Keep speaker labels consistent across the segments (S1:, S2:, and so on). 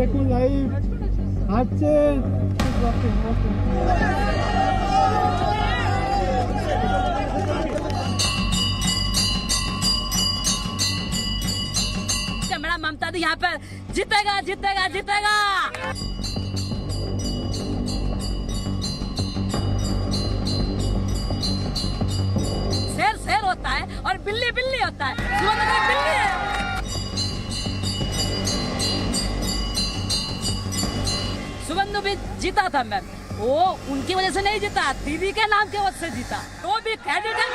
S1: দেখুন লাইভ আসছে।
S2: मेरा ममता दी यहाँ पर जीतेगा जीतेगा जीतेगा। शेर शेर होता है और बिल्ली बिल्ली होता है। बिल्ली है। सुगंधु भी जीता था मैम, वो उनकी वजह से नहीं जीता, दीदी के नाम की वजह से जीता। तो भी कैंडिडेट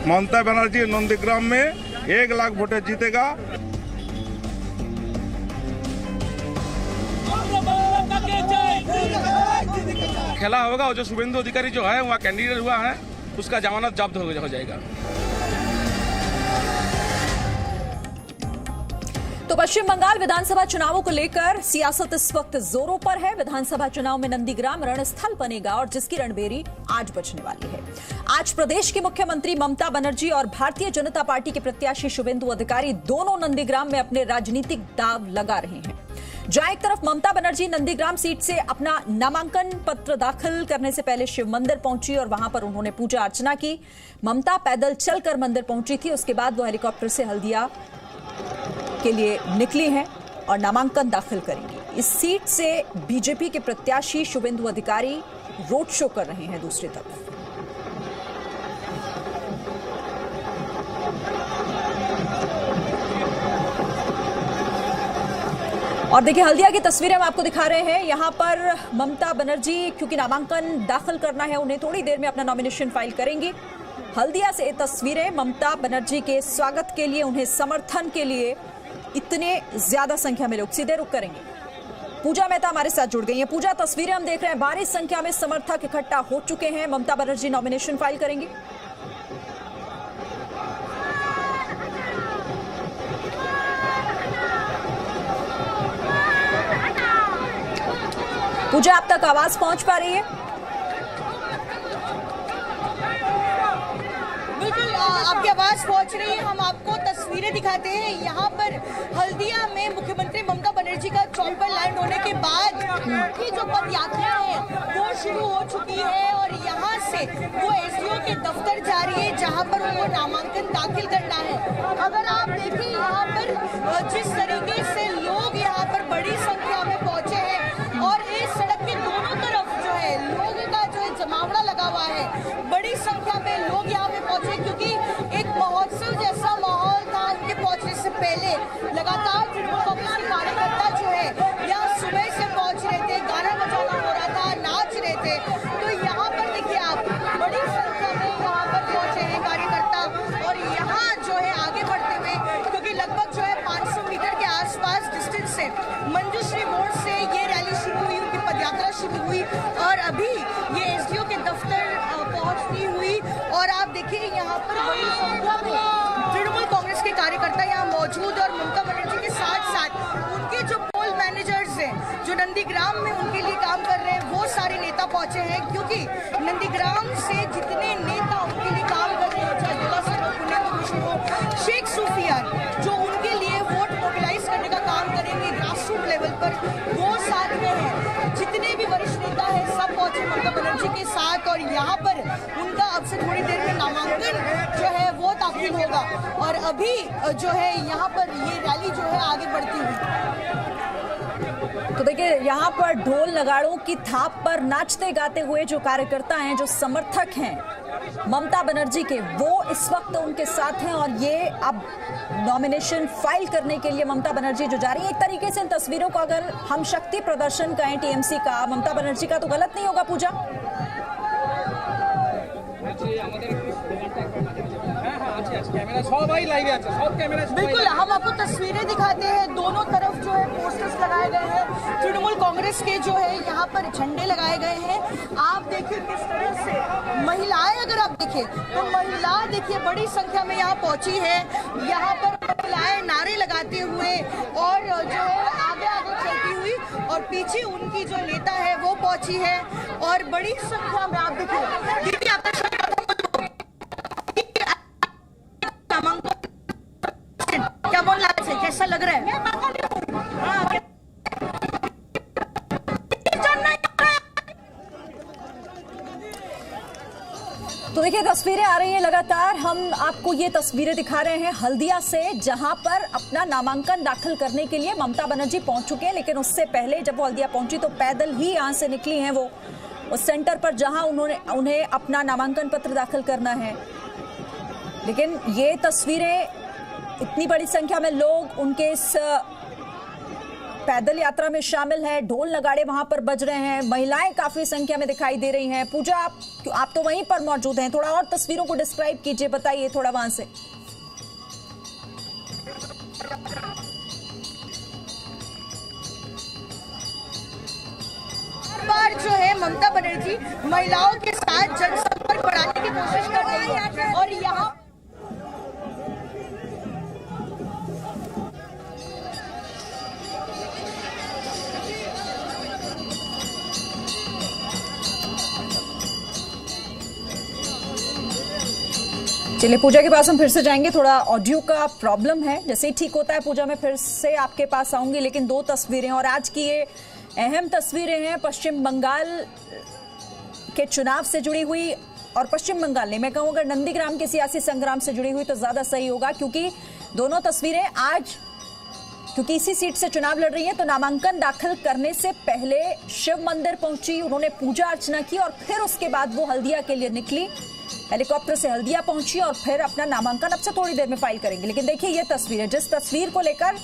S3: ममता बनर्जी नंदीग्राम में 1 लाख वोटे जीतेगा। खेला होगा और जो शुभेंदु अधिकारी जो है वहाँ कैंडिडेट हुआ है उसका जमानत जब्त हो जाएगा।
S4: तो पश्चिम बंगाल विधानसभा चुनावों को लेकर सियासत इस वक्त जोरों पर है। विधानसभा चुनाव में नंदीग्राम रणस्थल बनेगा और जिसकी रणबेरी आज बजने वाली है। आज प्रदेश की मुख्यमंत्री ममता बनर्जी और भारतीय जनता पार्टी के प्रत्याशी शुभेंदु अधिकारी दोनों नंदीग्राम में अपने राजनीतिक दांव लगा रहे हैं। जहां एक तरफ ममता बनर्जी नंदीग्राम सीट से अपना नामांकन पत्र दाखिल करने से पहले शिव मंदिर पहुंची और वहां पर उन्होंने पूजा अर्चना की। ममता पैदल चलकर मंदिर पहुंची थी, उसके बाद वो हेलीकॉप्टर से हल्दिया के लिए निकली हैं और नामांकन दाखिल करेंगी। इस सीट से बीजेपी के प्रत्याशी शुभेंदु अधिकारी रोड शो कर रहे हैं दूसरी तरफ। और देखिए हल्दिया की तस्वीरें हम आपको दिखा रहे हैं। यहां पर ममता बनर्जी क्योंकि नामांकन दाखिल करना है, उन्हें थोड़ी देर में अपना नॉमिनेशन फाइल करेंगी। हल्दिया से तस्वीरें ममता बनर्जी के स्वागत के लिए, उन्हें समर्थन के लिए इतने ज्यादा संख्या में लोग सीधे रुक करेंगे। पूजा मेहता हमारे साथ जुड़ गई हैं। पूजा, तस्वीरें हम देख रहे हैं, भारी संख्या में समर्थक इकट्ठा हो चुके हैं। ममता बनर्जी नॉमिनेशन फाइल करेंगी। पूजा, आप तक आवाज पहुंच पा रही है?
S5: बिल्कुल आपकी आवाज पहुंच रही है। हम आपको तस्वीरें दिखाते हैं। यहाँ पर हल्दिया में मुख्यमंत्री ममता बनर्जी का चॉपर लैंड होने के बाद की जो पद यात्रा है वो शुरू हो चुकी है और यहाँ से वो एसडीओ के दफ्तर जा रही है जहाँ पर उनको नामांकन दाखिल करना है। अगर आप देखिए यहाँ पर जिस तरीके से लोग यहाँ पर बड़ी संख्या में पहुंचे हैं और इस सड़क के दोनों तरफ जो है लोगों का जो है जमावड़ा लगा हुआ है। बड़ी संख्या में लोग यहाँ पे पहुंचे क्योंकि एक महोत्सव जैसा माहौल था उनके पहुंचने से पहले। लगातार तृणमूल कांग्रेस के कार्यकर्ता जो है यहाँ सुबह से पहुंच रहे थे, गाना बजाना हो रहा था, नाच रहे थे। तो यहाँ पर देखिए आप बड़ी संख्या में यहाँ पर पहुंचे हैं कार्यकर्ता और यहाँ जो है आगे बढ़ते हुए क्योंकि लगभग जो है 500 मीटर के आसपास डिस्टेंस से मंजूश्री मोड़ से ये रैली शुरू हुई, उनकी पदयात्रा शुरू हुई और अभी ये एसडीओ के दफ्तर पहुंचती हुई। और आप देखिए यहाँ पर बड़ी संख्या में तृणमूल कांग्रेस के कार्यकर्ता यहाँ मौजूद और ममता बनर्जी के साथ साथ उनके जो पोल मैनेजर्स हैं जो नंदीग्राम में उनके लिए काम कर रहे हैं वो सारे नेता पहुंचे हैं क्योंकि नंदीग्राम से जितने नेता उनके लिए काम कर रहे हैं, चाहे दुला सिंह हो, पुण्य कृष्ण हो, शेख सुफियान जो उनके लिए वोट मोबिलाइज करने का काम करेंगे ग्रासरूट लेवल पर, वो साथ में है। जितने भी वरिष्ठ नेता है सब पहुंचे ममता बनर्जी के साथ और यहाँ पर उनका अब से थोड़ी देर में नामांकन जो है वो दाखिल होगा और अभी जो है यहाँ पर ये रैली जो है आगे बढ़ती हुई।
S4: तो देखिए यहाँ पर ढोल नगाड़ों की थाप पर नाचते गाते हुए जो कार्यकर्ता हैं, जो समर्थक हैं ममता बनर्जी के, वो इस वक्त उनके साथ हैं और ये अब नॉमिनेशन फाइल करने के लिए ममता बनर्जी जो जा रही है। एक तरीके से इन तस्वीरों को अगर हम शक्ति प्रदर्शन कहें टीएमसी का, ममता बनर्जी का, तो गलत नहीं होगा पूजा?
S5: बिल्कुल, हम आपको तस्वीरें दिखाते हैं। दोनों तरफ जो है पोस्टर्स लगाए गए हैं, तृणमूल कांग्रेस के जो है यहाँ पर झंडे लगाए गए हैं। आप देखिए किस तरह से महिलाएं, अगर आप देखें तो महिला देखिए बड़ी संख्या में यहाँ पहुंची है। यहाँ पर महिलाएं नारे लगाते हुए और जो है आगे आगे चलती हुई, और पीछे उनकी जो नेता है वो पहुंची है और बड़ी संख्या में आप देखिए दीदी क्या बोल रहा है, कैसा लग रहा है?
S4: तो देखिए तस्वीरें आ रही हैं लगातार। हम आपको ये तस्वीरें दिखा रहे हैं हल्दिया से, जहां पर अपना नामांकन दाखिल करने के लिए ममता बनर्जी पहुंच चुके हैं। लेकिन उससे पहले जब वो हल्दिया पहुंची तो पैदल ही यहां से निकली हैं वो उस सेंटर पर जहां उन्हें अपना नामांकन पत्र दाखिल करना है। लेकिन ये तस्वीरें, इतनी बड़ी संख्या में लोग उनके इस पैदल यात्रा में शामिल हैं, ढोल नगाड़े वहां पर बज रहे हैं, महिलाएं काफी संख्या में दिखाई दे रही हैं। पूजा, आप तो वहीं पर मौजूद हैं, थोड़ा और तस्वीरों को डिस्क्राइब कीजिए, बताइए थोड़ा वहां से।
S5: बार जो है ममता बनर्जी महिलाओं के साथ जनसंपर्क बढ़ाने की कोशिश कर रही है और यहाँ
S4: चलिए पूजा के पास हम फिर से जाएंगे, थोड़ा ऑडियो का प्रॉब्लम है, जैसे ही ठीक होता है पूजा मैं फिर से आपके पास आऊंगी। लेकिन दो तस्वीरें, और आज की ये अहम तस्वीरें हैं पश्चिम बंगाल के चुनाव से जुड़ी हुई, और पश्चिम बंगाल नहीं, मैं कहूँ अगर नंदीग्राम के सियासी संग्राम से जुड़ी हुई तो ज्यादा सही होगा, क्योंकि दोनों तस्वीरें आज, क्योंकि इसी सीट से चुनाव लड़ रही है, तो नामांकन दाखिल करने से पहले शिव मंदिर पहुंची, उन्होंने पूजा अर्चना की और फिर उसके बाद वो हल्दिया के लिए निकली, हेलीकॉप्टर से हल्दिया पहुंची और फिर अपना नामांकन अब से थोड़ी देर में फाइल करेंगे। लेकिन देखिए ये तस्वीर, जिस तस्वीर को लेकर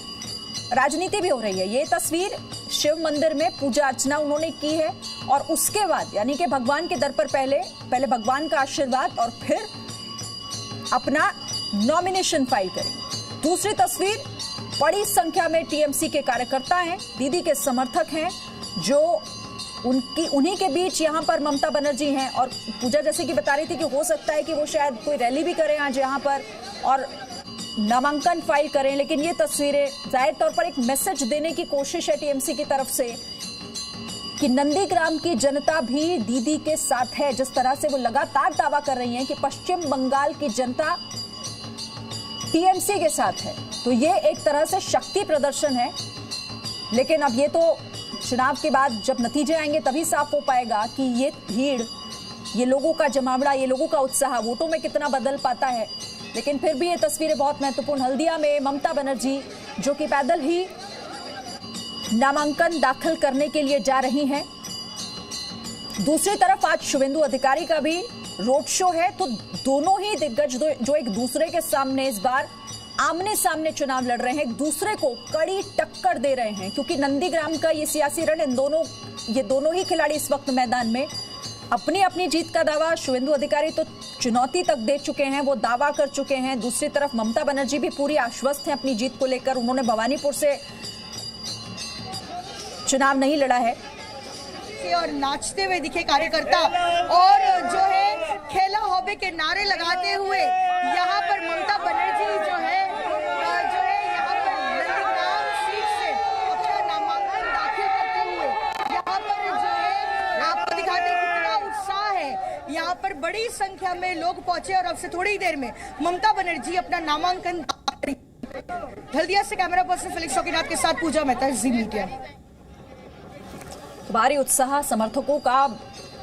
S4: राजनीति भी हो रही है, ये तस्वीर शिव मंदिर में पूजा अर्चना उन्होंने की है और उसके बाद यानी कि भगवान के दर पर पहले भगवान का आशीर्वाद और फिर अपना नॉमिनेशन फाइल करेंगे। दूसरी तस्वीर, बड़ी संख्या में टीएमसी के कार्यकर्ता हैं, दीदी के समर्थक हैं, जो उन्हीं के बीच यहाँ पर ममता बनर्जी हैं। और पूजा जैसे कि बता रही थी कि हो सकता है कि वो शायद कोई रैली भी करें आज यहाँ पर और नामांकन फाइल करें। लेकिन ये तस्वीरें जाहिर तौर पर एक मैसेज देने की कोशिश है टीएमसी की तरफ से कि नंदीग्राम की जनता भी दीदी के साथ है। जिस तरह से वो लगातार दावा कर रही हैं कि पश्चिम बंगाल की जनता टीएमसी के साथ है, तो ये एक तरह से शक्ति प्रदर्शन है। लेकिन अब ये तो चुनाव के बाद जब नतीजे आएंगे तभी साफ हो पाएगा कि ये भीड़, ये लोगों का जमावड़ा, ये लोगों का उत्साह वोटों में कितना बदल पाता है। लेकिन फिर भी ये तस्वीरें बहुत महत्वपूर्ण, हल्दिया में ममता बनर्जी जो कि पैदल ही नामांकन दाखिल करने के लिए जा रही हैं। दूसरी तरफ आज शुवेंदु अधिकारी का भी रोड शो है, तो दोनों ही दिग्गज जो एक दूसरे के सामने इस बार आमने सामने चुनाव लड़ रहे हैं, एक दूसरे को कड़ी टक्कर दे रहे हैं, क्योंकि नंदीग्राम का ये सियासी रण ये दोनों ही खिलाड़ी इस वक्त मैदान में अपनी अपनी जीत का दावा, शुवेंदु अधिकारी तो चुनौती तक दे चुके हैं, वो दावा कर चुके हैं। दूसरी तरफ ममता बनर्जी भी पूरी आश्वस्त हैं अपनी जीत को लेकर, उन्होंने भवानीपुर से चुनाव नहीं लड़ा है।
S5: और नाचते हुए दिखे कार्यकर्ता और जो है खेला हॉबी के नारे लगाते हुए यहाँ पर ममता बनर्जी जो है यहाँ पर नंदीग्राम सीट से अपना नामांकन दाखिल करते हुए यहाँ पर जो है आपको दिखाते हैं कितना उत्साह है। यहाँ पर बड़ी संख्या में लोग पहुंचे और अब से थोड़ी देर में ममता बनर्जी अपना नामांकन। हल्दिया से कैमरा पर्सन फिलिक्स चौकीनाथ के साथ पूजा मेहता, जी मीडिया।
S4: भारी उत्साह, समर्थकों का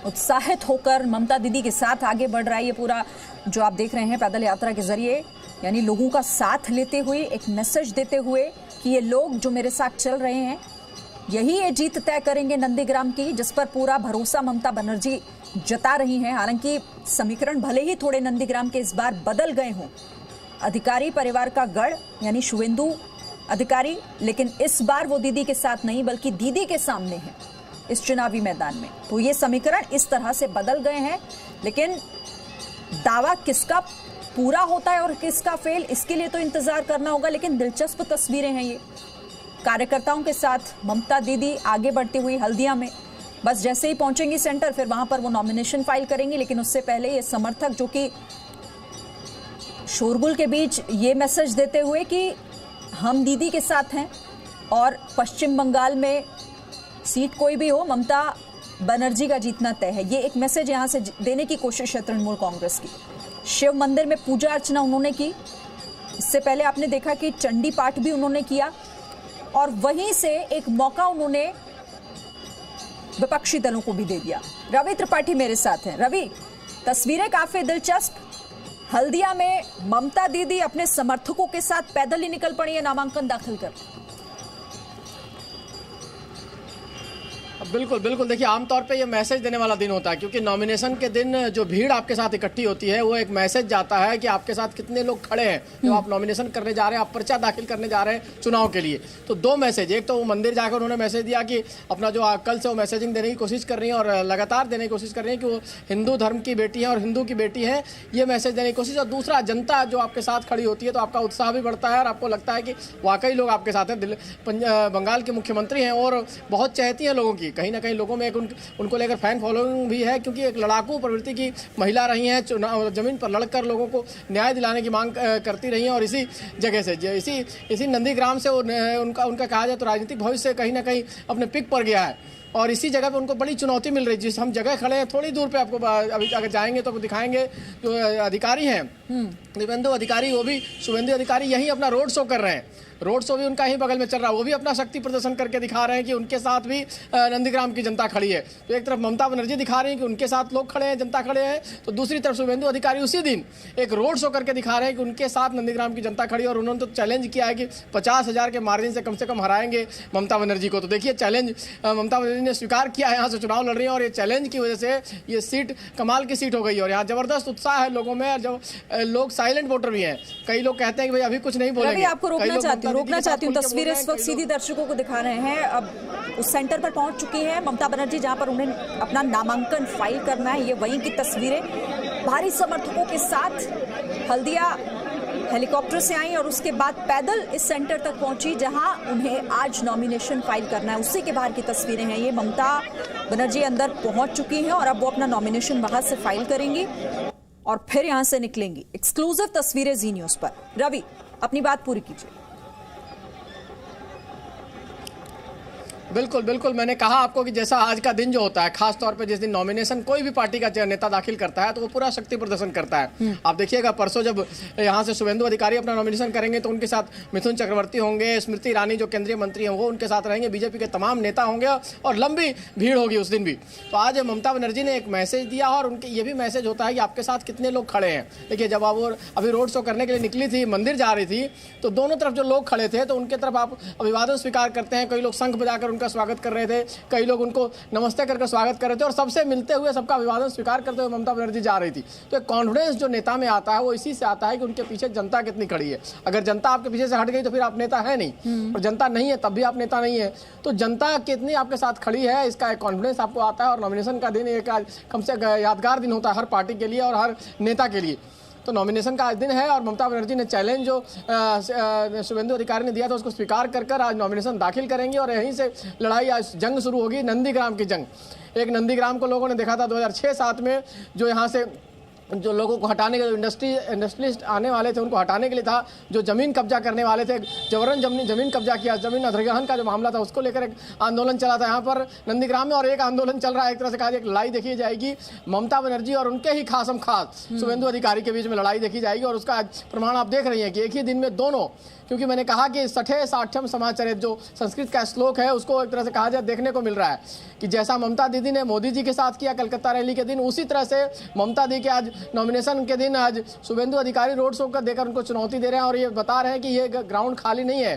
S4: उत्साहित होकर ममता दीदी के साथ आगे बढ़ रहा है। ये पूरा जो आप देख रहे हैं पैदल यात्रा के जरिए, यानी लोगों का साथ लेते हुए, एक मैसेज देते हुए कि ये लोग जो मेरे साथ चल रहे हैं यही ये जीत तय करेंगे नंदीग्राम की, जिस पर पूरा भरोसा ममता बनर्जी जता रही हैं। हालांकि समीकरण भले ही थोड़े नंदीग्राम के इस बार बदल गए हों, अधिकारी परिवार का गढ़ यानी शुवेंदु अधिकारी, लेकिन इस बार वो दीदी के साथ नहीं बल्कि दीदी के सामने है इस चुनावी मैदान में। तो ये समीकरण इस तरह से बदल गए हैं, लेकिन दावा किसका पूरा होता है और किसका फेल, इसके लिए तो इंतजार करना होगा। लेकिन दिलचस्प तस्वीरें हैं ये, कार्यकर्ताओं के साथ ममता दीदी आगे बढ़ती हुई हल्दिया में। बस जैसे ही पहुंचेंगी सेंटर, फिर वहां पर वो नॉमिनेशन फाइल करेंगी। लेकिन उससे पहले ये समर्थक जो कि शोरगुल के बीच ये मैसेज देते हुए कि हम दीदी के साथ हैं और पश्चिम बंगाल में सीट कोई भी हो, ममता बनर्जी का जीतना तय है। ये एक मैसेज यहां से देने की कोशिश है तृणमूल कांग्रेस की। शिव मंदिर में पूजा अर्चना उन्होंने की, इससे पहले आपने देखा कि चंडी पाठ भी उन्होंने किया और वहीं से एक मौका उन्होंने विपक्षी दलों को भी दे दिया। रवि त्रिपाठी मेरे साथ हैं। रवि, तस्वीरें काफी दिलचस्प। हल्दिया में ममता दीदी अपने समर्थकों के साथ पैदल ही निकल पड़ी है नामांकन दाखिल कर।
S6: बिल्कुल बिल्कुल, देखिए आमतौर पे ये मैसेज देने वाला दिन होता है, क्योंकि नॉमिनेशन के दिन जो भीड़ आपके साथ इकट्ठी होती है वो एक मैसेज जाता है कि आपके साथ कितने लोग खड़े हैं जो आप नॉमिनेशन करने जा रहे हैं, आप पर्चा दाखिल करने जा रहे हैं चुनाव के लिए। तो दो मैसेज, एक तो वो मंदिर जाकर उन्होंने मैसेज दिया कि अपना जो कल से वो मैसेजिंग देने की कोशिश कर रही है और लगातार देने की कोशिश कर रही है कि वो हिंदू धर्म की बेटी है और हिंदू की बेटी है, ये मैसेज देने की कोशिश। और दूसरा, जनता जो आपके साथ खड़ी होती है तो आपका उत्साह भी बढ़ता है और आपको लगता है कि वाकई लोग आपके साथ हैं। बंगाल के मुख्यमंत्री हैं और बहुत चहती हैं लोगों की, कहीं ना कहीं लोगों में उनको लेकर फैन फॉलोइंग भी है, क्योंकि एक लड़ाकू प्रवृत्ति की महिला रही हैं, चुनाव जमीन पर लड़कर लोगों को न्याय दिलाने की मांग करती रही हैं। और इसी जगह से, इसी नंदीग्राम से उनका कहा जाए तो राजनीतिक भविष्य कहीं ना कहीं अपने पिक पर गया है और इसी जगह पे उनको बड़ी चुनौती मिल रही है। जिस हम जगह खड़े हैं थोड़ी दूर पे आपको अभी अगर जाएंगे तो दिखाएंगे, जो अधिकारी हैं दिव्येंदु अधिकारी, वो भी शुभेंदु अधिकारी यहीं अपना रोड शो कर रहे हैं। रोड शो भी उनका ही बगल में चल रहा है, वो भी अपना शक्ति प्रदर्शन करके दिखा रहे हैं कि उनके साथ भी नंदीग्राम की जनता खड़ी है। तो एक तरफ ममता बनर्जी दिखा रही है कि उनके साथ लोग खड़े हैं, जनता खड़े हैं, तो दूसरी तरफ शुभेंदु अधिकारी उसी दिन एक रोड शो करके दिखा रहे हैं कि उनके साथ नंदीग्राम की जनता खड़ी है। और उन्होंने तो चैलेंज किया है कि 50,000 के मार्जिन से कम हराएंगे ममता बनर्जी को। तो देखिए चैलेंज ममता बनर्जी ने स्वीकार किया है, यहाँ से चुनाव लड़ रही है और ये चैलेंज की वजह से ये सीट कमाल की सीट हो गई है। और यहाँ जबरदस्त उत्साह है लोगों में, जो लोग साइलेंट वोटर भी हैं। कई लोग कहते हैं कि भाई अभी कुछ नहीं बोलेंगे।
S4: आपको रोकना चाहती हूँ, तस्वीरें इस वक्त सीधी दर्शकों को दिखा रहे हैं। अब उस सेंटर पर पहुंच चुकी हैं ममता बनर्जी जहां पर उन्हें अपना नामांकन फाइल करना है। ये वहीं की तस्वीरें, भारी समर्थकों के साथ हल्दिया हेलीकॉप्टर से आई और उसके बाद पैदल इस सेंटर तक पहुंची जहां उन्हें आज नॉमिनेशन फाइल करना है। उसी के बाहर की तस्वीरें हैं ये। ममता बनर्जी अंदर पहुंच चुकी हैं और अब वो अपना नॉमिनेशन वहां से फाइल करेंगी और फिर यहां से निकलेंगी। एक्सक्लूसिव तस्वीरें जी न्यूज पर। रवि, अपनी बात पूरी कीजिए।
S6: बिल्कुल बिल्कुल, मैंने कहा आपको कि जैसा आज का दिन जो होता है, खास तौर पे जिस दिन नॉमिनेशन कोई भी पार्टी का नेता दाखिल करता है तो वो पूरा शक्ति प्रदर्शन करता है। आप देखिएगा परसों जब यहाँ से शुभेंदु अधिकारी अपना नॉमिनेशन करेंगे तो उनके साथ मिथुन चक्रवर्ती होंगे, स्मृति ईरानी जो केंद्रीय मंत्री हैं वो उनके साथ रहेंगे, बीजेपी के तमाम नेता होंगे और लंबी भीड़ होगी उस दिन भी। तो आज ममता बनर्जी ने एक मैसेज दिया और उनके ये भी मैसेज होता है कि आपके साथ कितने लोग खड़े हैं। देखिए जब आप अभी रोड शो करने के लिए निकली थी, मंदिर जा रही थी, तो दोनों तरफ जो लोग खड़े थे तो उनके तरफ आप अभिवादन स्वीकार करते हैं। कई लोग शंख बजाकर उनका स्वागत कर रहे थे, कई लोग उनको नमस्ते करके स्वागत कर रहे थे और सबसे मिलते हुए, सबका अभिवादन स्वीकार करते हुए ममता बनर्जी जा रही थी। तो एक कॉन्फिडेंस जो नेता में आता है वो इसी से आता है कि उनके पीछे जनता कितनी खड़ी है। अगर जनता आपके पीछे से हट गई तो फिर आप नेता है नहीं, और जनता नहीं है तब भी आप नेता नहीं है। तो जनता कितनी आपके साथ खड़ी है इसका एक कॉन्फिडेंस आपको आता है। और नॉमिनेशन का दिन एक कम से यादगार दिन होता है हर पार्टी के लिए और हर नेता के लिए। तो नॉमिनेशन का आज दिन है और ममता बनर्जी ने चैलेंज जो शुभेंदु अधिकारी ने दिया था उसको स्वीकार कर आज नॉमिनेशन दाखिल करेंगे और यहीं से लड़ाई, आज जंग शुरू होगी, नंदीग्राम की जंग। एक नंदीग्राम को लोगों ने देखा था 2006-07 में, जो यहाँ से जो लोगों को हटाने के, इंडस्ट्रियलिस्ट आने वाले थे उनको हटाने के लिए था, जो ज़मीन कब्जा करने वाले थे, जबरन ज़मीन कब्जा किया, ज़मीन अधिग्रहण का जो मामला था उसको लेकर एक आंदोलन चला था यहाँ पर नंदीग्राम में। और एक आंदोलन चल रहा है, एक तरह से कहा जाए एक लड़ाई देखी जाएगी ममता बनर्जी और उनके ही खासम खास शुभेंदु अधिकारी के बीच में लड़ाई देखी जाएगी। और उसका प्रमाण आप देख रही हैं कि एक ही दिन में दोनों, क्योंकि मैंने कहा कि 60-60 समाचरित जो संस्कृत का श्लोक है उसको एक तरह से कहा जाए देखने को मिल रहा है कि जैसा ममता दीदी ने मोदी जी के साथ किया कलकत्ता रैली के दिन, उसी तरह से ममता दी के आज नॉमिनेशन के दिन आज शुभेंदु अधिकारी रोड शो कर देकर उनको चुनौती दे रहे हैं और ये बता रहे हैं कि ये ग्राउंड खाली नहीं है,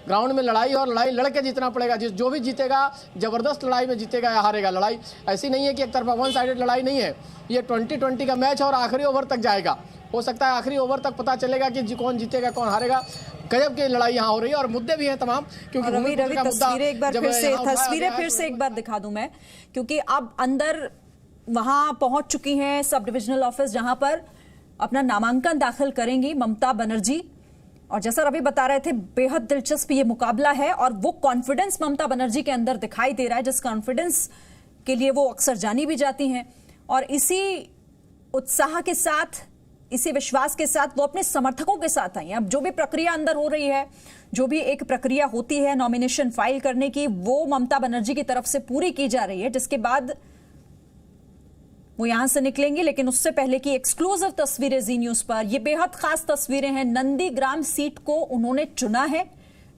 S6: ग्राउंड में लड़ाई और लड़ाई लड़के जीतना पड़ेगा। जो भी जीतेगा जबरदस्त लड़ाई में जीतेगा या हारेगा। लड़ाई ऐसी नहीं है कि एक तरफा वन साइडेड लड़ाई नहीं है, ये 20-20 का मैच और आखिरी ओवर तक जाएगा। हो सकता है आखिरी ओवर तक पता चलेगा कि कौन जीतेगा कौन हारेगा। गजब की लड़ाई यहाँ हो रही है और मुद्दे भी हैं तमाम। क्योंकि
S4: रवि तस्वीरें फिर से एक बार दिखा दूं मैं, क्योंकि अब अंदर वहां पहुंच चुकी हैं सब डिविजनल ऑफिस जहां पर अपना नामांकन दाखिल करेंगी ममता बनर्जी। और जैसा रवि बता रहे थे, बेहद दिलचस्प ये मुकाबला है और वो कॉन्फिडेंस ममता बनर्जी के अंदर दिखाई दे रहा है, जिस कॉन्फिडेंस के लिए वो अक्सर जानी भी जाती हैं। और इसी उत्साह के साथ, इसी विश्वास के साथ वो अपने समर्थकों के साथ आई हैं। अब जो भी प्रक्रिया अंदर हो रही है, जो भी एक प्रक्रिया होती है नॉमिनेशन फाइल करने की, वो ममता बनर्जी की तरफ से पूरी की जा रही है, जिसके बाद वो यहां से निकलेंगे। लेकिन उससे पहले की एक्सक्लूसिव तस्वीरें जी न्यूज पर, ये बेहद खास तस्वीरें हैं। नंदीग्राम सीट को उन्होंने चुना है,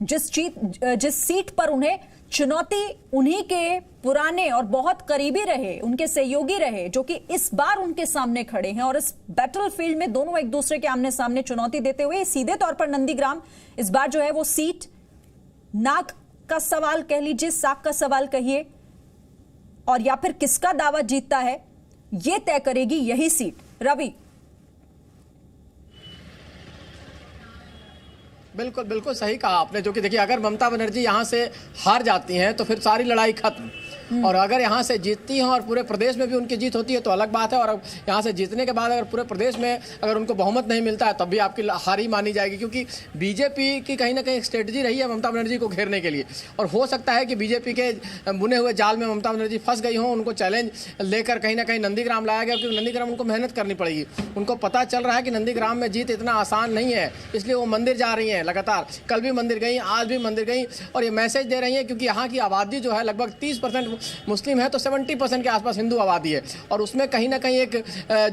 S4: जिस सीट पर उन्हें चुनौती उन्हीं के पुराने और बहुत करीबी रहे, उनके सहयोगी रहे, जो कि इस बार उनके सामने खड़े हैं। और इस बैटलफील्ड में दोनों एक दूसरे के आमने सामने चुनौती देते हुए सीधे तौर पर नंदीग्राम इस बार जो है वो सीट नाक का सवाल कह लीजिए, साख का सवाल कहिए, और या फिर किसका दावा जीतता है ये तय करेगी यही सीट। रवि,
S6: बिल्कुल बिल्कुल सही कहा आपने, जो कि देखिए अगर ममता बनर्जी यहाँ से हार जाती हैं तो फिर सारी लड़ाई खत्म, और अगर यहाँ से जीतती हैं और पूरे प्रदेश में भी उनकी जीत होती है तो अलग बात है। और यहाँ से जीतने के बाद अगर पूरे प्रदेश में अगर उनको बहुमत नहीं मिलता है तब भी आपकी हार ही मानी जाएगी, क्योंकि बीजेपी की कहीं ना कहीं एक स्ट्रेटजी रही है ममता बनर्जी को घेरने के लिए। और हो सकता है कि बीजेपी के बुने हुए जाल में ममता बनर्जी फंस गई हों, उनको चैलेंज लेकर कहीं ना कहीं नंदीग्राम लाया गया, क्योंकि नंदीग्राम उनको मेहनत करनी पड़ेगी। उनको पता चल रहा है कि नंदीग्राम में जीत इतना आसान नहीं है, इसलिए वो मंदिर जा रही हैं लगातार। कल भी मंदिर गई, आज भी मंदिर गई, और ये मैसेज दे रही हैं, क्योंकि यहाँ की आबादी जो है लगभग 30% मुस्लिम है, तो 70% के आसपास हिंदू आबादी है। और उसमें कहीं ना कहीं एक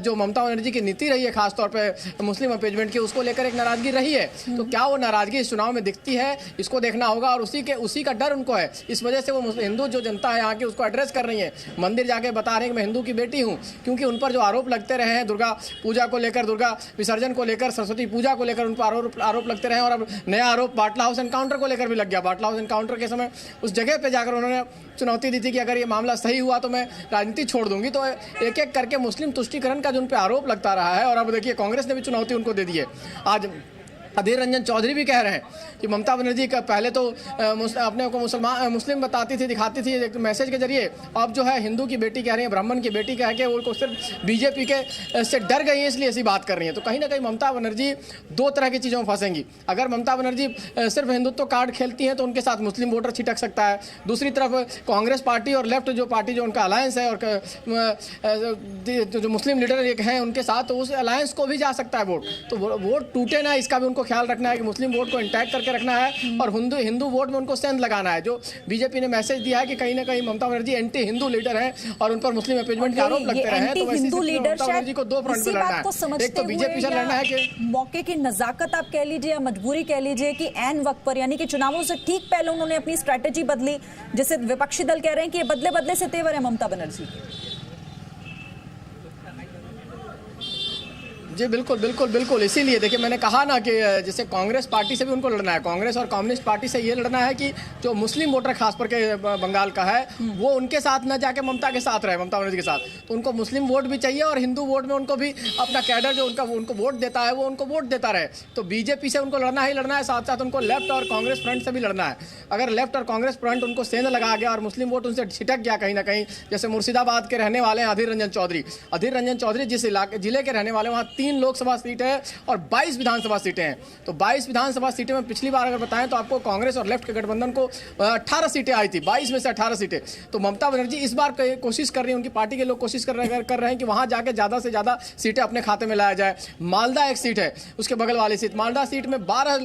S6: जो ममता बनर्जी की नीति रही है खासतौर पे मुस्लिम अपीजमेंट की, उसको लेकर एक नाराजगी रही है। तो क्या वो नाराजगी इस चुनाव में दिखती है, इसको देखना होगा। और उसी का डर उनको है, इस वजह से वो हिंदू जो जनता है यहाँ की उसको एड्रेस कर रही है, मंदिर जाके बता रहे हैं कि मैं हिंदू की बेटी हूँ। क्योंकि उन पर जो आरोप लगते रहे हैं दुर्गा पूजा को लेकर, दुर्गा विसर्जन को लेकर, सरस्वती पूजा को लेकर उन पर आरोप लगते रहे हैं। और अब नया आरोप बाटला हाउस एनकाउंटर को लेकर भी लग गया। बाटला हाउस एनकाउंटर के समय उस जगह पे जाकर उन्होंने चुनौती दी थी कि अगर ये मामला सही हुआ तो मैं राजनीति छोड़ दूंगी। तो एक एक करके मुस्लिम तुष्टीकरण का जो उन पे आरोप लगता रहा है, और अब देखिए कांग्रेस ने भी चुनौती उनको दे दी है। आज अधीर रंजन चौधरी भी कह रहे हैं कि ममता बनर्जी का पहले तो अपने को मुस्लिम बताती थी, दिखाती थी एक मैसेज के जरिए, अब जो है हिंदू की बेटी कह रही है, ब्राह्मण की बेटी कह के वो सिर्फ बीजेपी के से डर गई है, इसलिए ऐसी बात कर रही है। तो कहीं ना कहीं ममता बनर्जी दो तरह की चीज़ों में फंसेंगी। अगर ममता बनर्जी सिर्फ हिंदुत्व कार्ड खेलती हैं तो उनके साथ मुस्लिम वोटर छिटक सकता है। दूसरी तरफ कांग्रेस पार्टी और लेफ्ट जो पार्टी जो उनका अलायंस है, और जो मुस्लिम लीडर एक हैं उनके साथ, तो उस अलायंस को भी जा सकता है वोट। तो वोट टूटे ना, इसका भी उनको ख्याल रखना है कि मुस्लिम वोट को इंटैक्ट करके रखना है, और हिंदू वोट में उनको सेंध लगाना है। जो बीजेपी ने मैसेज दिया है कि कहीं ना कहीं ममता बनर्जी एंटी हिंदू लीडर है और उन पर मुस्लिम अपीजमेंट के आरोप लगते रहे हैं, तो
S4: हिंदू लीडर
S6: ममता बनर्जी को दो फ्रंट पे लड़ना है। एक तो बीजेपी से लड़ना है कि
S4: मौके की नजाकत आप कह लीजिए या मजबूरी कह लीजिए कि एन वक्त पर, यानी कि चुनावों से ठीक पहले उन्होंने अपनी स्ट्रेटेजी बदली, जैसे विपक्षी दल कह रहे हैं कि ये बदले बदले से तेवर है ममता बनर्जी।
S6: जी बिल्कुल बिल्कुल बिल्कुल, इसीलिए देखिए मैंने कहा ना कि जैसे कांग्रेस पार्टी से भी उनको लड़ना है, कांग्रेस और कम्युनिस्ट पार्टी से ये लड़ना है कि जो मुस्लिम वोटर खास कर के बंगाल का है वो उनके साथ न जाके ममता के साथ रहे, ममता बनर्जी के साथ। तो उनको मुस्लिम वोट भी चाहिए और हिंदू वोट में उनको भी अपना कैडर जो उनको वोट देता है वो उनको वोट देता रहे। तो बीजेपी से उनको लड़ना ही लड़ना है, साथ साथ उनको लेफ्ट और कांग्रेस फ्रंट से भी लड़ना है। अगर लेफ्ट और कांग्रेस फ्रंट उनको सेंध लगा गया और मुस्लिम वोट उनसे छिटक गया कहीं ना कहीं, जैसे मुर्शिदाबाद के रहने वाले हैं अधीर रंजन चौधरी जिस जिले के रहने वाले, वहाँ 3 लोकसभा सीट है और 22 विधानसभा सीटें हैं। तो 22 विधानसभा सीटें में पिछली बार अगर बताएं तो आपको कांग्रेस और लेफ्ट के गठबंधन को 18 सीटें आई थी, 22 में से 18 सीटें। तो ममता बनर्जी इस बार कोशिश कर रही है, उनकी पार्टी के लोग कोशिश कर रहे हैं कि वहां जाके ज्यादा से ज्यादा सीटें अपने खाते में लाया जाए। मालदा एक सीट है, उसके बगल वाली सीट मालदा सीट में 12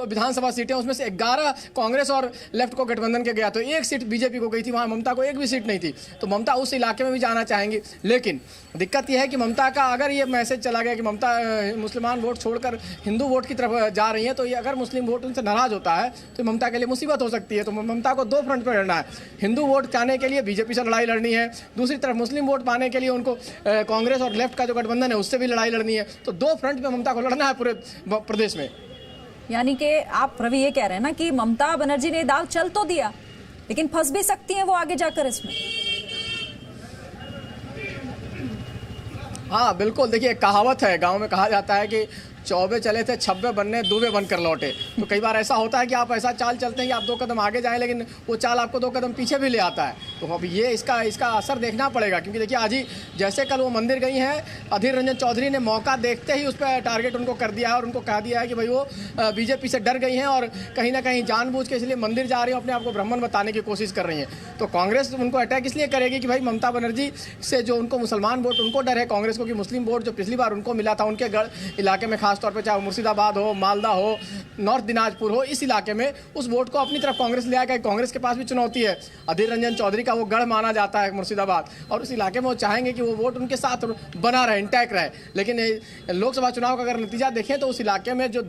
S6: विधानसभा सीटें, उसमें से 11 कांग्रेस और लेफ्ट को गठबंधन के गया, तो एक सीट बीजेपी को गई थी, वहां ममता को एक भी सीट नहीं थी। तो ममता उस इलाके में भी जाना चाहेंगी। लेकिन दिक्कत यह है कि ममता का अगर ये मैसेज चला गया कि ममता मुसलमान वोट छोड़कर हिंदू वोट की तरफ जा रही है, तो ये अगर मुस्लिम वोट उनसे नाराज होता है तो ममता के लिए मुसीबत हो सकती है। तो ममता को 2 फ्रंट पर लड़ना है। हिंदू वोट चाहने के लिए बीजेपी से लड़ाई लड़नी है, दूसरी तरफ मुस्लिम वोट पाने के लिए उनको कांग्रेस और लेफ्ट का जो गठबंधन है उससे भी लड़ाई लड़नी है। तो 2 फ्रंट पर ममता को लड़ना है पूरे प्रदेश में।
S4: यानी कि आप रवि ये कह रहे हैं ना कि ममता बनर्जी ने दाव चल तो दिया लेकिन फंस भी सकती हैं वो आगे जाकर इसमें।
S6: हाँ बिल्कुल, देखिए एक कहावत है, गांव में कहा जाता है कि चौबे चले थे 26 बनने दूबे बनकर लौटे। तो कई बार ऐसा होता है कि आप ऐसा चाल चलते हैं कि आप 2 कदम आगे जाएं, लेकिन वो चाल आपको 2 कदम पीछे भी ले आता है। तो अब ये इसका असर देखना पड़ेगा, क्योंकि देखिए आज ही जैसे कल वो मंदिर गई हैं, अधीर रंजन चौधरी ने मौका देखते ही उस पर टारगेट उनको कर दिया है और उनको कह दिया है कि भाई वो बीजेपी से डर गई हैं और कहीं ना कहीं जानबूझ के इसलिए मंदिर जा रही हैं, अपने आप को ब्राह्मण बताने की कोशिश कर रही हैं। तो कांग्रेस उनको अटैक इसलिए करेगी कि भाई ममता बनर्जी से जो उनको मुसलमान वोट उनको डर है कांग्रेस को, कि मुस्लिम वोट जो पिछली बार उनको मिला था उनके गढ़ इलाके में, खासतौर पर चाहे मुर्शिदाबाद हो, मालदा हो, नॉर्थ दिनाजपुर हो, इस इलाके में उस वोट को अपनी तरफ कांग्रेस ले आएगा। कांग्रेस के पास भी चुनौती है, अधीर रंजन चौधरी का वो गढ़ माना जाता है मुर्शिदाबाद, और उस इलाके में वो चाहेंगे कि वो वोट उनके साथ बना रहे, इंटैक्ट रहे। लेकिन लोकसभा चुनाव का अगर नतीजा देखें तो उस इलाके में जो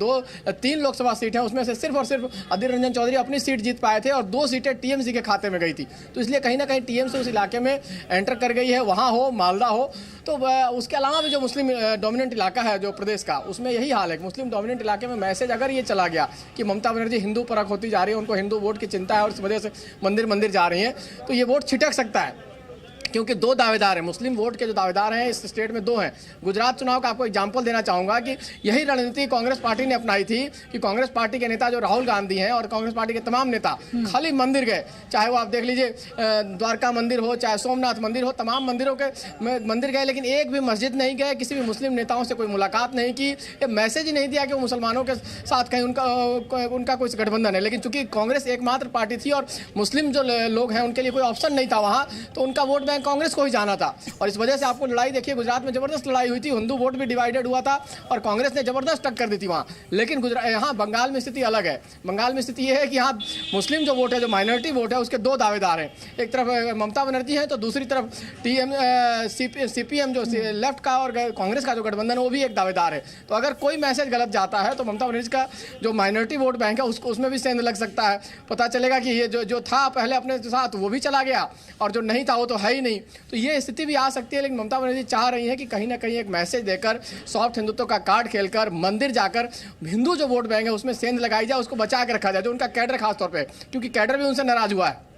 S6: 3 लोकसभा सीट हैं उसमें से सिर्फ और सिर्फ अधीर रंजन चौधरी अपनी सीट जीत पाए थे और 2 सीटें टीएमसी के खाते में गई थी। तो इसलिए कहीं ना कहीं टीएमसी उस इलाके में एंटर कर गई है, वहाँ हो, मालदा हो। तो उसके अलावा भी जो मुस्लिम डोमिनेंट इलाका है जो प्रदेश का, उसमें यही हाल है कि मुस्लिम डोमिनेंट इलाके में मैसेज अगर ये चला गया कि ममता बनर्जी हिंदू परख होती जा रही है, उनको हिंदू वोट की चिंता है और इस वजह से मंदिर जा रही हैं, तो ये वोट छिटक सकता है। क्योंकि 2 दावेदार हैं, मुस्लिम वोट के जो दावेदार हैं इस स्टेट में 2 हैं। गुजरात चुनाव का आपको एग्जांपल देना चाहूँगा कि यही रणनीति कांग्रेस पार्टी ने अपनाई थी कि कांग्रेस पार्टी के नेता जो राहुल गांधी हैं और कांग्रेस पार्टी के तमाम नेता खाली मंदिर गए, चाहे वो आप देख लीजिए द्वारका मंदिर हो, चाहे सोमनाथ मंदिर हो, तमाम मंदिरों के मंदिर गए, लेकिन एक भी मस्जिद नहीं गए, किसी भी मुस्लिम नेताओं से कोई मुलाकात नहीं की, ये मैसेज ही नहीं दिया कि वो मुसलमानों के साथ कहीं उनका कोई गठबंधन है। लेकिन चूंकि कांग्रेस एकमात्र पार्टी थी और मुस्लिम जो लोग हैं उनके लिए कोई ऑप्शन नहीं था वहाँ, तो उनका वोट बैंक कांग्रेस को ही जाना था। और इस वजह से आपको लड़ाई देखिए, गुजरात में जबरदस्त लड़ाई हुई थी, हिंदू वोट भी डिवाइडेड हुआ था और कांग्रेस ने जबरदस्त टक्कर दी थी वहाँ। लेकिन यहाँ बंगाल में स्थिति अलग है। बंगाल में स्थिति यह है कि यहाँ मुस्लिम जो वोट है, जो माइनॉरिटी वोट है, उसके 2 दावेदार हैं। एक तरफ ममता बनर्जी है तो दूसरी तरफ सीपीएम जो लेफ्ट का और कांग्रेस का जो गठबंधन है वो भी एक दावेदार है। तो अगर कोई मैसेज गलत जाता है तो ममता बनर्जी का जो माइनॉरिटी वोट बैंक है उसमें भी सेंध लग सकता है। पता चलेगा कि ये जो था पहले अपने साथ वो भी चला गया और जो नहीं था वो तो है ही नहीं। तो ये स्थिति भी आ सकती है। लेकिन ममता बनर्जी चाह रही है कि कहीं ना कहीं एक मैसेज देकर, सॉफ्ट हिंदुत्व का कार्ड खेलकर, मंदिर जाकर हिंदू जो वोट बैंक है उसमें सेंध लगाई जाए, उसको बचा के रखा जाए, जो उनका कैडर खासतौर पे, क्योंकि कैडर भी उनसे नाराज हुआ है।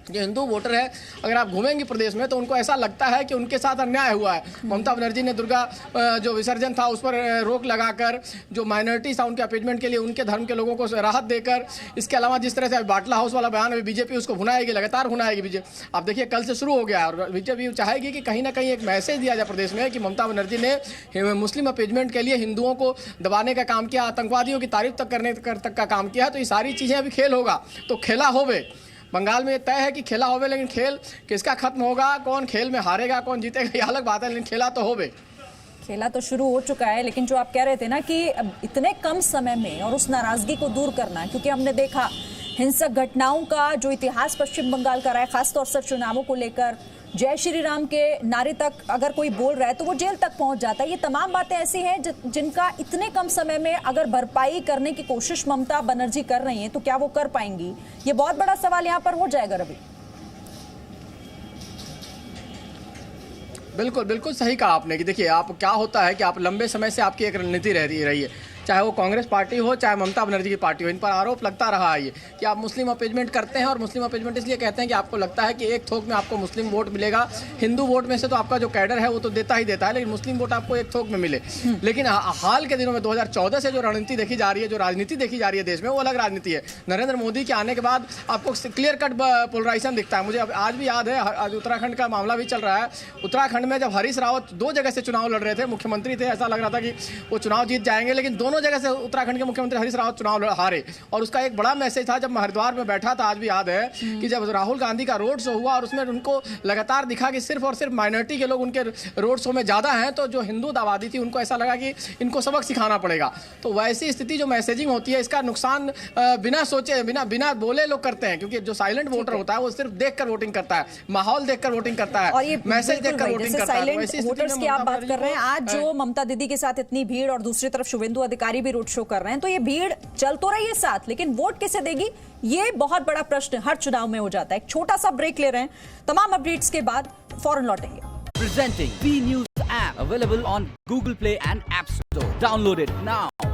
S6: जो हिंदू वोटर है, अगर आप घूमेंगे प्रदेश में तो उनको ऐसा लगता है कि उनके साथ अन्याय हुआ है। ममता बनर्जी ने दुर्गा जो विसर्जन था उस पर रोक लगाकर, जो माइनॉरिटीज था उनके अपीजमेंट के लिए उनके धर्म के लोगों को राहत देकर, इसके अलावा जिस तरह से बाटला हाउस वाला बयान है, बीजेपी उसको भुनाएगी, लगातार भुनाएगी बीजेपी। आप देखिए कल से शुरू हो गया है और बीजेपी चाहेगी कि कहीं ना कहीं एक मैसेज दिया जाए प्रदेश में कि ममता बनर्जी ने मुस्लिम अपीजमेंट के लिए हिंदुओं को दबाने का काम किया, आतंकवादियों की तारीफ तक करने तक का काम किया। तो ये सारी चीज़ें अभी खेल होगा, तो खेला होवे बंगाल में तय है कि खेला होवे, लेकिन खेल किसका खत्म होगा, कौन खेल में हारेगा, कौन जीतेगा, ये अलग बात है, लेकिन खेला तो होवे।
S4: खेला तो शुरू हो चुका है, लेकिन जो आप कह रहे थे ना कि इतने कम समय में और उस नाराजगी को दूर करना, क्योंकि हमने देखा हिंसक घटनाओं का जो इतिहास पश्चिम बंगाल का रहा है, खासतौर से चुनावों को लेकर, जय श्री राम के नारे तक अगर कोई बोल रहा है तो वो जेल तक पहुंच जाता है। ये तमाम बातें ऐसी हैं जिनका इतने कम समय में अगर भरपाई करने की कोशिश ममता बनर्जी कर रही हैं तो क्या वो कर पाएंगी, ये बहुत बड़ा सवाल यहाँ पर हो जाएगा। रवि,
S6: बिल्कुल बिल्कुल सही कहा आपने कि देखिए आप क्या होता है कि आप लंबे समय से आपकी एक रणनीति रही है, चाहे वो कांग्रेस पार्टी हो चाहे ममता बनर्जी की पार्टी हो, इन पर आरोप लगता रहा है ये कि आप मुस्लिम अपीजमेंट करते हैं। और मुस्लिम अपीजमेंट इसलिए कहते हैं कि आपको लगता है कि एक थोक में आपको मुस्लिम वोट मिलेगा, हिंदू वोट में से तो आपका जो कैडर है वो तो देता ही देता है, लेकिन मुस्लिम वोट आपको एक थोक में मिले। लेकिन हाल के दिनों में 2014 से जो रणनीति देखी जा रही है, जो राजनीति देखी जा रही है देश में, वो अलग राजनीति है। नरेंद्र मोदी के आने के बाद आपको क्लियर कट पोलराइजेशन दिखता है। मुझे आज भी याद है, आज उत्तराखंड का मामला भी चल रहा है। उत्तराखंड में जब हरीश रावत 2 जगह से चुनाव लड़ रहे थे, मुख्यमंत्री थे, ऐसा लग रहा था कि वो चुनाव जीत जाएंगे, लेकिन दोनों जगह से उत्तराखंड के मुख्यमंत्री हरीश रावत चुनाव हारे। और उसका एक बड़ा मैसेज था जब मैं हरिद्वार में बैठा था, आज भी याद है कि जब राहुल गांधी का रोड शो हुआ और उसमें उनको लगातार दिखा कि सिर्फ और सिर्फ माइनॉरिटी के लोग उनके रोड शो में ज्यादा हैं, तो जो हिंदू आबादी थी उनको ऐसा लगा कि इनको सबक सिखाना पड़ेगा। तो वैसी स्थिति जो मैसेजिंग होती है, इसका नुकसान बिना सोचे बिना बोले लोग करते हैं, क्योंकि जो साइलेंट वोटर होता है वो सिर्फ देखकर वोटिंग करता है, माहौल देखकर वोटिंग करता है,
S4: और ये
S6: मैसेज देखकर वोटिंग करता है।
S4: साइलेंट वोटर्स की आप बात कर रहे हैं, आज जो ममता दीदी के साथ इतनी भीड़ और दूसरी तरफ शुभेंदु अधिकारी भी रोड शो कर रहे हैं, तो ये भीड़ चल तो रही है साथ, लेकिन वोट किसे देगी, ये बहुत बड़ा प्रश्न हर चुनाव में हो जाता है। एक छोटा सा ब्रेक ले रहे हैं, तमाम अपडेट्स के बाद फौरन लौटेंगे।
S7: Presenting B News app available on Google Play and App Store. Download it now.